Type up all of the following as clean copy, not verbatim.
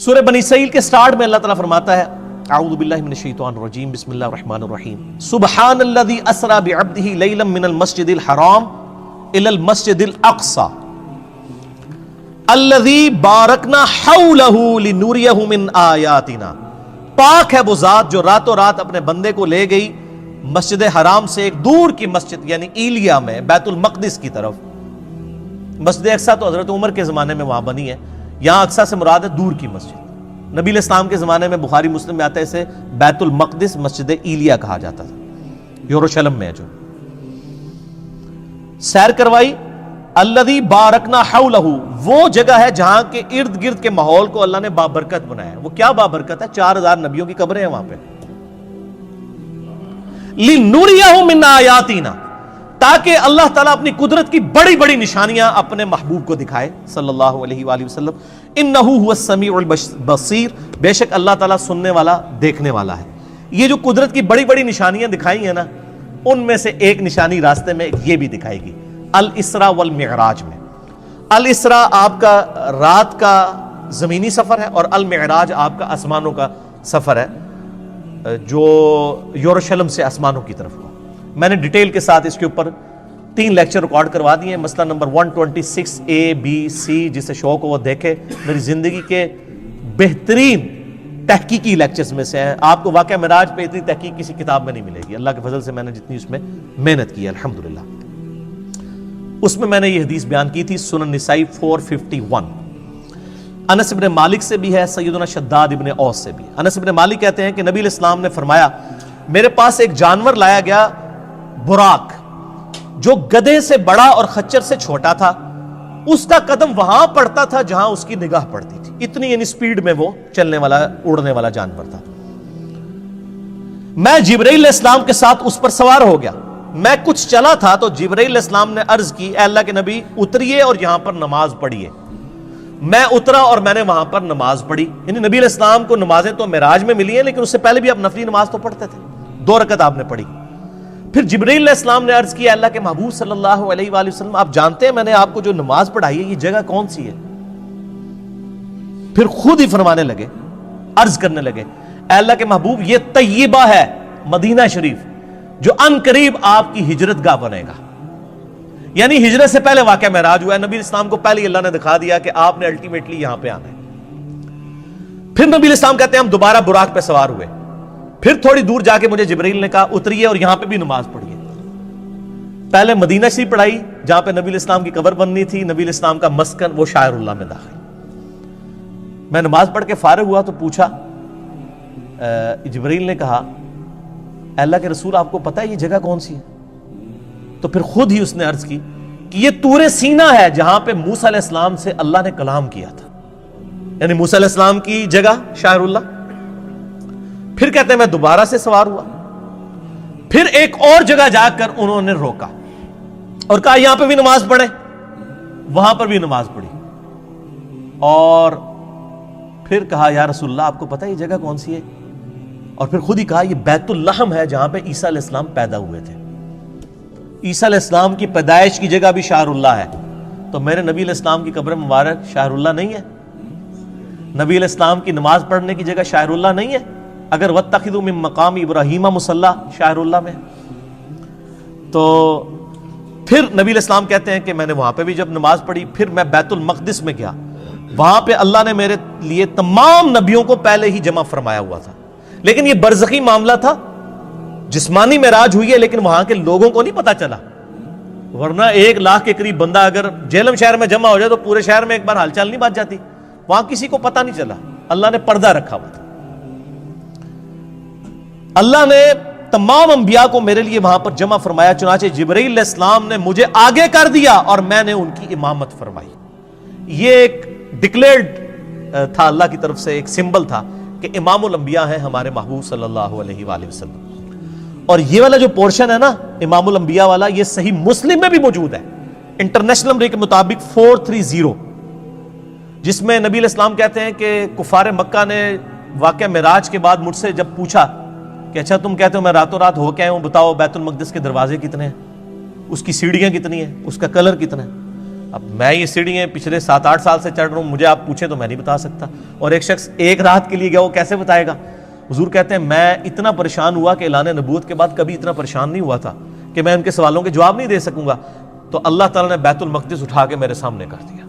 سورہ بنی اسرائیل کے سٹارٹ میں اللہ تعالیٰ فرماتا ہے اعوذ باللہ من الشیطان الرجیم بسم اللہ الرحمن الرحیم سبحان الذی اسری بعبدہ لیلا من المسجد الحرام الی المسجد الاقصی الذی بارکنا حولہ لنوریہ من آیاتنا. پاک ہے وہ ذات جو راتوں رات اپنے بندے کو لے گئی مسجد حرام سے ایک دور کی مسجد یعنی ایلیا میں بیت المقدس کی طرف. مسجد اقصی تو حضرت عمر کے زمانے میں وہاں بنی ہے، یہاں اقصی سے مراد ہے دور کی مسجد. نبی علیہ السلام کے زمانے میں بخاری مسلم میں آتا ہے اسے بیت المقدس مسجد ایلیا کہا جاتا تھا، یروشلم میں جو سیر کروائی. الذی بارکنا حولہ، وہ جگہ ہے جہاں کے ارد گرد کے ماحول کو اللہ نے بابرکت بنایا ہے. وہ کیا بابرکت ہے؟ 4000 نبیوں کی قبریں ہیں وہاں پہ. لِنُرِيَهُ مِنْ آیَاتِنَا، تاکہ اللہ تعالیٰ اپنی قدرت کی بڑی بڑی نشانیاں اپنے محبوب کو دکھائے صلی اللہ علیہ وآلہ وسلم. اِنَّهُ هُوَ السَّمِيعُ الْبَصِيرُ، بے شک اللہ تعالیٰ سننے والا دیکھنے والا ہے. یہ جو قدرت کی بڑی بڑی نشانیاں دکھائی ہیں نا، ان میں سے ایک نشانی راستے میں یہ بھی دکھائے گی الاسراء والمعراج میں. الاسراء آپ کا رات کا زمینی سفر ہے اور المعراج آپ کا آسمانوں کا سفر ہے جو یروشلم سے آسمانوں کی طرف ہوا. میں نے ڈیٹیل کے ساتھ اس کے اوپر 3 لیکچر ریکارڈ کروا دیے ہیں. مسئلہ نمبر 126 A B C، جسے شوق ہو وہ دیکھے. میری زندگی کے بہترین تحقیقی لیکچرز میں سے ہیں. آپ کو واقعہ معراج پہ اتنی تحقیق کسی کتاب میں نہیں ملے گی. اللہ کے فضل سے میں نے جتنی اس میں محنت کی ہے الحمدللہ. اس میں میں نے یہ حدیث بیان کی تھی سنن نسائی 451. انس ابن مالک سے بھی ہے، سیدنا شداد ابن اوس سے بھی. انس ابن مالک کہتے ہیں کہ نبی علیہ السلام نے فرمایا میرے پاس ایک جانور لایا گیا براق، جو گدھے سے بڑا اور خچر سے چھوٹا تھا. اس کا قدم وہاں پڑتا تھا جہاں اس کی نگاہ پڑتی تھی. اتنی یعنی سپیڈ میں وہ چلنے والا اڑنے والا جانور تھا. میں جبرائیل علیہ السلام کے ساتھ اس پر سوار ہو گیا. میں کچھ چلا تھا تو جبرائیل علیہ السلام نے عرض کی اے اللہ کے نبی اتریے اور یہاں پر نماز پڑھیے. میں اترا اور میں نے وہاں پر نماز پڑھی. یعنی نبی علیہ السلام کو نمازیں تو معراج میں ملی ہیں، لیکن اس سے پہلے بھی آپ نفلی نماز تو پڑھتے تھے. 2 رکعت آپ نے پڑھی. پھر جبرائیل علیہ السلام نے عرض کیا اللہ کے محبوب صلی اللہ علیہ وآلہ وسلم آپ جانتے ہیں میں نے آپ کو جو نماز پڑھائی ہے یہ جگہ کون سی ہے؟ پھر خود ہی فرمانے لگے، عرض کرنے لگے اے اللہ کے محبوب یہ طیبہ ہے، مدینہ شریف، جو ان قریب آپ کی ہجرت گاہ بنے گا. یعنی ہجرت سے پہلے واقعہ معراج ہوا ہے. نبی اسلام کو پہلے اللہ نے دکھا دیا کہ آپ نے الٹیمیٹلی یہاں پہ آنا ہے. پھر نبی اسلام کہتے ہیں ہم دوبارہ براق پہ سوار ہوئے. پھر تھوڑی دور جا کے مجھے جبرائیل نے کہا اتریے اور یہاں پہ بھی نماز پڑھیے. پہلے مدینہ شریف پڑھائی جہاں پہ نبی اسلام کی قبر بننی تھی. نبی اسلام کا مسکن وہ شاعر اللہ میں داخل. میں نماز پڑھ کے فارغ ہوا تو پوچھا، جبرائیل نے کہا اللہ کے رسول آپ کو پتہ ہے یہ جگہ کون سی ہے؟ تو پھر خود ہی اس نے عرض کی کہ یہ طور سینا ہے جہاں پہ موسیٰ علیہ السلام سے اللہ نے کلام کیا تھا. یعنی موسیٰ علیہ السلام کی جگہ شاعر اللہ. پھر کہتے ہیں میں دوبارہ سے سوار ہوا. پھر ایک اور جگہ جا کر انہوں نے روکا اور کہا یہاں پہ بھی نماز پڑھیں. وہاں پر بھی نماز پڑھی اور پھر کہا یا رسول اللہ آپ کو پتہ ہے یہ جگہ کون سی ہے؟ اور پھر خود ہی کہا یہ بیت اللحم ہے جہاں پہ عیسیٰ علیہ السلام پیدا ہوئے تھے. عیسیٰ علیہ السلام کی پیدائش کی جگہ بھی شاعر اللہ ہے. تو میرے نبی علیہ السلام کی قبر مبارک شاعر اللہ نہیں ہے؟ نبی علیہ السلام کی نماز پڑھنے کی جگہ شاعر اللہ نہیں ہے؟ اگر وَاتَّخِذُوا مِن مَّقَامِ إِبْرَاهِيمَ مُصَلَّى شاعر اللہ میں. تو پھر نبی علیہ السلام کہتے ہیں کہ میں نے وہاں پہ بھی جب نماز پڑھی پھر میں بیت المقدس میں گیا. وہاں پہ اللہ نے میرے لیے تمام نبیوں کو پہلے ہی جمع فرمایا ہوا تھا. لیکن یہ برزخی معاملہ تھا، جسمانی معراج ہوئی ہے لیکن وہاں کے لوگوں کو نہیں پتا چلا. ورنہ 1 لاکھ کے قریب بندہ اگر جہلم شہر میں جمع ہو جائے تو پورے شہر میں ایک بار ہال چال نہیں بات جاتی. وہاں کسی کو پتا نہیں چلا، اللہ نے پردہ رکھا ہوا تھا. اللہ نے تمام انبیاء کو میرے لیے وہاں پر جمع فرمایا. چنانچہ جبرائیل علیہ السلام نے مجھے آگے کر دیا اور میں نے ان کی امامت فرمائی. یہ ایک ڈکلیئرڈ تھا اللہ کی طرف سے، ایک سمبل تھا کہ امام الانبیاء ہیں ہمارے محبوب صلی اللہ علیہ وآلہ وسلم. اور یہ والا جو پورشن ہے نا امام الانبیاء والا، یہ صحیح مسلم میں بھی موجود ہے انٹرنیشنل نمبر کے مطابق 430، جس میں نبی علیہ السلام کہتے ہیں کہ کفار مکہ نے واقعہ معراج کے بعد مجھ سے جب پوچھا کہ اچھا تم کہتے ہو میں راتوں رات ہو کے آیا ہوں، بتاؤ بیت المقدس کے دروازے کتنے ہیں، اس کی سیڑھیاں کتنی ہیں، اس کا کلر کتنا ہے؟ اب میں یہ سیڑھیاں پچھلے 7-8 سال سے چڑھ رہا ہوں، مجھے آپ پوچھیں تو میں نہیں بتا سکتا، اور ایک شخص ایک رات کے لیے گیا وہ کیسے بتائے گا؟ حضور کہتے ہیں میں اتنا پریشان ہوا کہ اعلان نبوت کے بعد کبھی اتنا پریشان نہیں ہوا تھا کہ میں ان کے سوالوں کے جواب نہیں دے سکوں گا. تو اللہ تعالیٰ نے بیت المقدس اٹھا کے میرے سامنے کر دیا.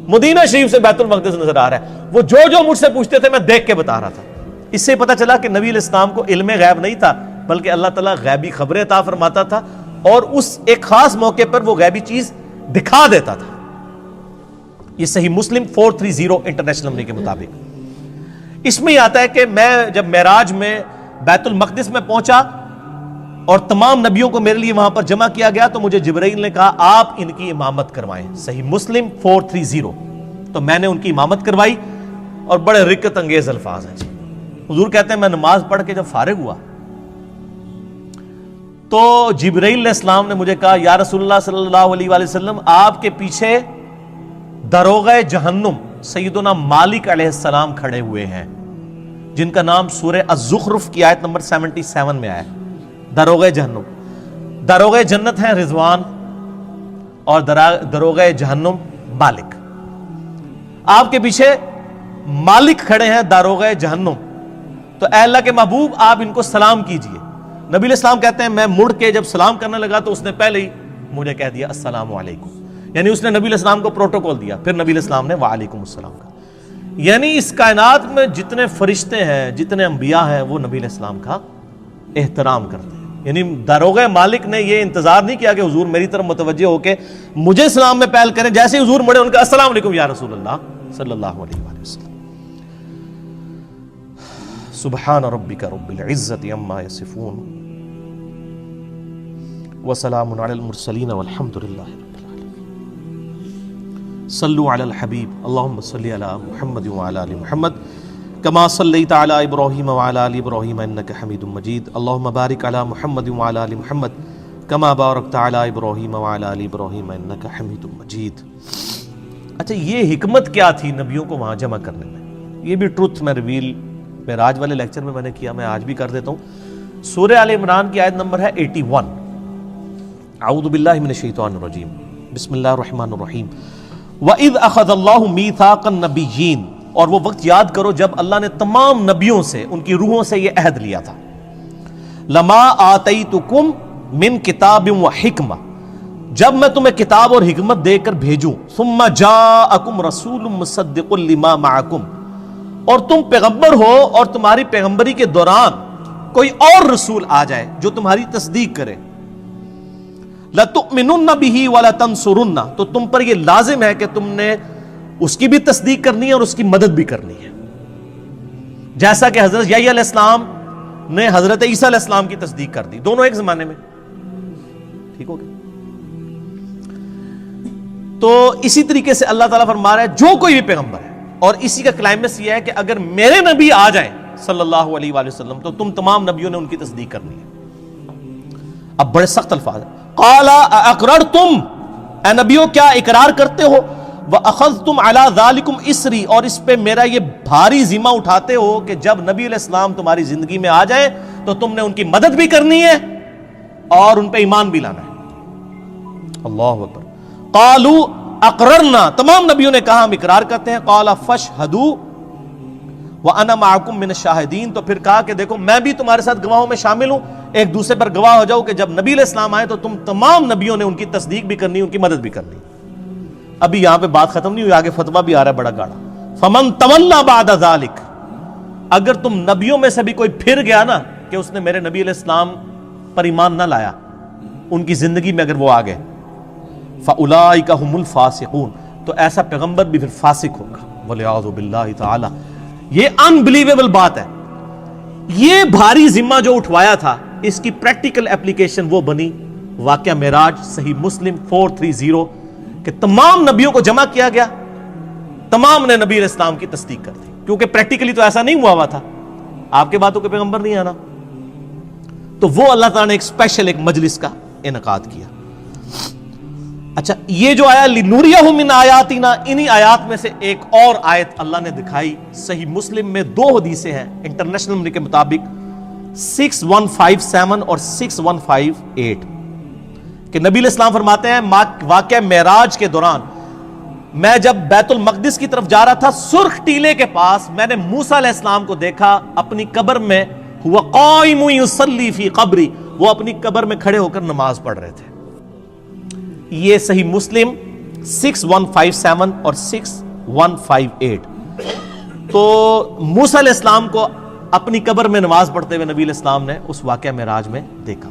مدینہ شریف سے بیت المقدس نظر آ رہا ہے. وہ جو مجھ سے پوچھتے تھے میں دیکھ کے بتا رہا تھا. اس سے پتہ چلا کہ نبی علیہ السلام کو علم غیب نہیں تھا، بلکہ اللہ تعالیٰ غیبی خبریں عطا فرماتا تھا اور اس ایک خاص موقع پر وہ غیبی چیز دکھا دیتا تھا. یہ صحیح مسلم 430 انٹرنیشنل نمبر کے مطابق اس میں یہ آتا ہے کہ میں جب معراج میں بیت المقدس میں پہنچا اور تمام نبیوں کو میرے لیے وہاں پر جمع کیا گیا تو مجھے جبرائیل نے کہا آپ ان کی امامت کروائیں. صحیح مسلم 430. تو میں نے ان کی امامت کروائی اور بڑے رکت انگیز الفاظ ہیں. حضور کہتے ہیں میں نماز پڑھ کے جب فارغ ہوا تو جبرائیل علیہ السلام نے مجھے کہا یا رسول اللہ صلی اللہ علیہ وآلہ وسلم آپ کے پیچھے داروغہ جہنم سیدنا مالک علیہ السلام کھڑے ہوئے ہیں، جن کا نام سورہ الزخرف کی آیت نمبر 77 میں آیا. داروغہ جہنم، داروغہ جنت ہے رضوان اور داروغہ جہنم مالک. آپ کے پیچھے مالک کھڑے ہیں داروغہ جہنم، تو اے اللہ کے محبوب آپ ان کو سلام کیجئے. نبی علیہ السلام کہتے ہیں میں مڑ کے جب سلام کرنے لگا تو اس نے پہلے ہی مجھے کہہ دیا السلام علیکم، یعنی اس نے نبی علیہ السلام کو پروٹوکول دیا. پھر نبی علیہ السلام نے وعلیکم السلام کہا. یعنی اس کائنات میں جتنے فرشتے ہیں جتنے انبیاء ہیں وہ نبی علیہ السلام کا احترام کرتے ہیں. یعنی داروغہ مالک نے یہ انتظار نہیں کیا کہ حضور میری طرف متوجہ ہو کے مجھے سلام میں پہل کریں، جیسے ہی حضور مڑے ان کا السلام علیکم یا رسول اللہ صلی اللہ علیہ وآلہ وسلم. سبحان ربک رب العزت عما یصفون وسلام علی المرسلین والحمد للہ رب العالمین. صلوا علی الحبیب اللہم صلی علی محمد وعلی آل محمد کما صلیت علی ابراہیم وعلی آل ابراہیم انک حمید مجید. اللہم بارک علی محمد وعلی آل محمد کما بارکت علی ابراہیم وعلی آل ابراہیم انک حمید مجید. اچھا یہ حکمت کیا تھی نبیوں کو وہاں جمع کرنے میں؟ یہ بھی ٹروتھ میں ریویل معراج والے لیکچر میں نے کیا، میں آج بھی کر دیتا ہوں. سورہ آل عمران کی آیت نمبر ہے 81. اعوذ باللہ من الشیطان الرجیم بسم اللہ الرحمن الرحیم. وَإِذْ أَخَذَ اللَّهُ مِيثَاقَ النَّبِيِّينَ، اور وہ وقت یاد کرو جب اللہ نے تمام نبیوں سے ان کی روحوں سے یہ عہد لیا تھا. لَمَا آتَيْتُكُمْ مِنْ كِتَابٍ وَحِكْمَةٍ، جب میں تمہیں کتاب اور حکمت دے کر بھیجوں. ثُمَّ جَاءَكُمْ رَسُولٌ مُصَدِّقٌ لِمَا مَعَكُمْ، اور تم پیغمبر ہو اور تمہاری پیغمبری کے دوران کوئی اور رسول آ جائے جو تمہاری تصدیق کرے. لَتُؤْمِنُنَّ بِهِ وَلَتَنْصُرُنَّ، تو تم پر یہ لازم ہے کہ تم نے اس کی بھی تصدیق کرنی ہے اور اس کی مدد بھی کرنی ہے. جیسا کہ حضرت یحییٰ علیہ السلام نے حضرت عیسیٰ علیہ السلام کی تصدیق کر دی، دونوں ایک زمانے میں. ٹھیک ہو گیا؟ تو اسی طریقے سے اللہ تعالیٰ فرما رہا ہے جو کوئی بھی پیغمبر ہے، اور اسی کا کلائمیکس یہ ہے کہ اگر میرے نبی آ جائیں صلی اللہ علیہ وآلہ وسلم تو تم تمام نبیوں نے ان کی تصدیق کرنی ہے. اب بڑے سخت الفاظ ہیں. قَالَ أَأَقْرَرْتُمْ، اے نبیوں کیا اقرار کرتے ہو؟ وَأَخَذْتُمْ عَلَىٰ ذَلِكُمْ إِسْرِي، اور اس پہ میرا یہ بھاری ذمہ اٹھاتے ہو کہ جب نبی علیہ السلام تمہاری زندگی میں آ جائیں تو تم نے ان کی مدد بھی کرنی ہے اور ان پہ ایمان بھی لانا ہے. اللہ اکبر. قَالُوا أَقْرَرْنَا، تمام نبیوں نے کہا ہم اقرار کرتے ہیں. قَالَ فَاشْهَدُوا وَأَنَا مَعَكُمْ مِنَ الشَّاهِدِينَ، تو پھر کہا کہ دیکھو میں بھی تمہارے ساتھ گواہوں میں شامل ہوں، ایک دوسرے پر گواہ ہو جاؤ کہ جب نبی علیہ السلام آئے تو تم تمام نبیوں نے ان کی تصدیق بھی کرنی، ان کی مدد بھی کرنی. ابھی یہاں پہ بات ختم نہیں ہوئی، آگے فتویٰ بھی آ رہا ہے بڑا گاڑا. فَمَن تَوَلَّىٰ بَعْدَ ذَلِكَ، اگر تم نبیوں میں سے بھی کوئی پھر گیا نا کہ اس نے میرے نبی علیہ السلام پر ایمان نہ لایا، ان کی زندگی میں اگر وہ آ گئے، فَأُولَٰئِكَ هُمُ الْفَاسِقُونَ، تو ایسا پیغمبر بھی پھر فاسق ہوگا. وَالْعِیاذُ بِاللَّهِ تَعَالَىٰ. یہ انبلیویبل بات ہے. یہ بھاری ذمہ جو اٹھوایا تھا اس کی پریکٹیکل اپلیکیشن وہ بنی واقعہ معراج. صحیح مسلم 430 کہ تمام نبیوں کو جمع کیا گیا، تمام نے نبی علیہ السلام کی تصدیق کر دی، کیونکہ پریکٹیکلی تو ایسا نہیں ہوا تھا، آپ کے باتوں کے پیغمبر نہیں آنا. تو وہ اللہ تعالیٰ نے ایک اسپیشل ایک مجلس کا انعقاد کیا. اچھا یہ جو آیا لِنُرِيَهُ مِنْ آیَاتِنَا، انہی آیات میں سے ایک اور آیت اللہ نے دکھائی. صحیح مسلم میں 2 حدیثیں ہیں انٹرنیشنل نمبر کے مطابق 6157 اور 6158 کہ نبی علیہ السلام فرماتے ہیں واقعہ معراج کے دوران میں جب بیت المقدس کی طرف جا رہا تھا، سرخ ٹیلے کے پاس میں نے موسیٰ علیہ السلام کو دیکھا اپنی قبر میں، ہوا قائم یصلی فی قبری، وہ اپنی قبر میں کھڑے ہو کر نماز پڑھ رہے تھے۔ یہ صحیح مسلم 6157 اور 6158۔ تو موسیٰ علیہ السلام کو اپنی قبر میں نماز پڑھتے ہوئے نبی علیہ السلام نے اس واقعہ معراج میں دیکھا۔